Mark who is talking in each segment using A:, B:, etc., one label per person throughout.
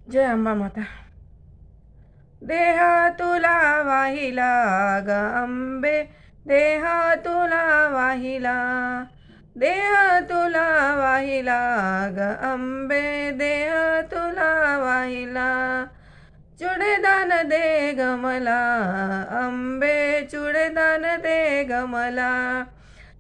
A: जय अंबा माता. देह तुला वाहिला ग अंबे, देह तुला वाहिला, देह तुला वाहिला ग अंबे, देह तुला वाहिला. चुडेदान दे ग मला अंबे, चुडेदान दे ग मला.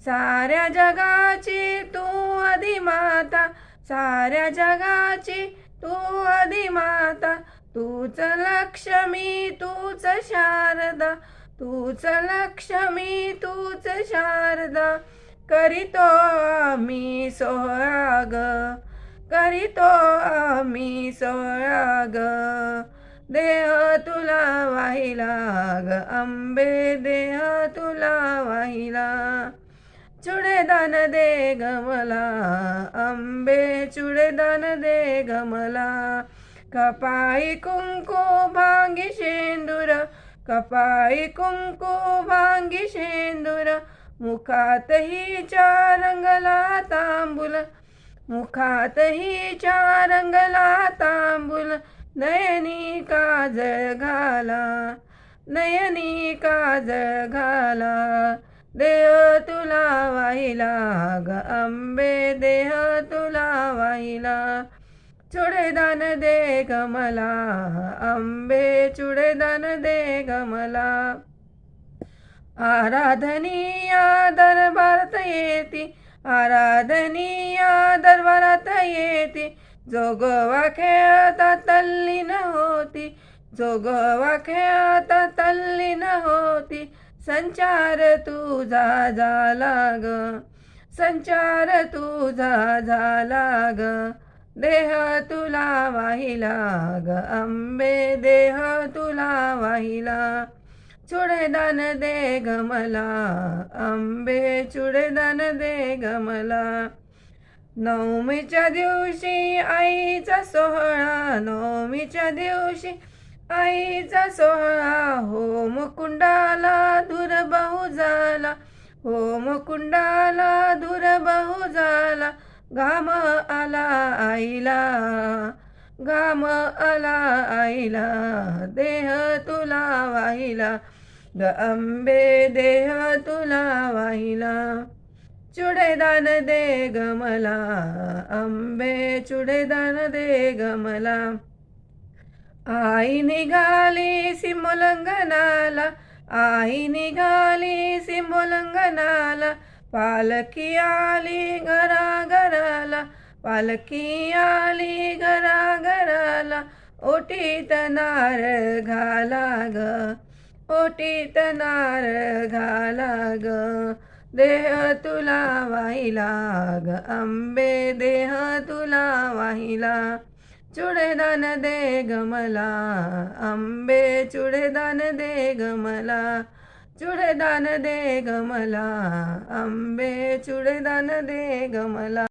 A: साऱ्या जगाची तू अधिमाता, साऱ्या जगाची तू अधिमाता. तूच लक्ष्मी तूच शारदा, तूच लक्ष्मी तूच शारदा. करीतो आम्ही सोहळा ग, करीतो आम्ही सोहळा ग. देह तुला वाहिला ग अंबे, देह तुला वाहिला. चुडेदान दे ग मला अंबे, चुडेदान दे ग मला. कपाळी कुंकू भांगी शेंदूर, कपाळी कुंकू भांगी शेंदूर. मुखात हिच्या रंगला तांबूल, मुखात हिच्या रंगला तांबूल. नयनी काजळ घाला, नयनी काजळ घाला. देह तुला वाहिला ग अंबे, देह तुला वाहिला. चुडेदान दे ग मला अंबे, चुडेदान दे ग मला. आराधनीया दरबारात येती, आराधनीया दरबारात येती. जोगवा खेळता तल्लीन होती, जोगवा खेळता तल्लीन होती. संचार तुझा झाला ग, संचार तुझा झाला ग. देह तुला वाहिला ग अंबे, देह तुला वाहिला. चुडेदान दे ग मला अंबे, चुडेदान दे ग मला. नवमीच्या दिवशी आईचा सोहळा, नवमीच्या दिवशी आईचा सोहळा. होम कुंडाला धूर बहु झाला, होम कुंडाला धूर बहु झाला. घाम आला आईला, घाम आला आईला. देह तुला वाहिला ग अंबे, देह तुला वाहिला. चुडेदान दे ग मला अंबे, चुडेदान दे ग मला. आई निघाली सिमोल्लंघनाला, आई निघाली सिमोल्लंघनाला. पालखी आली घराघराला, पालखी आली घराघराला. ओटीत नारळ घाला ग, ओटीत नारळ घाला ग. देह तुला वाहिला ग अंबे, देह तुला वाहिला. चुडेदान दे ग मला अंबे, चुडेदान दे ग मला. चुडेदान दे ग मला अंबे, चुडेदान दे ग मला.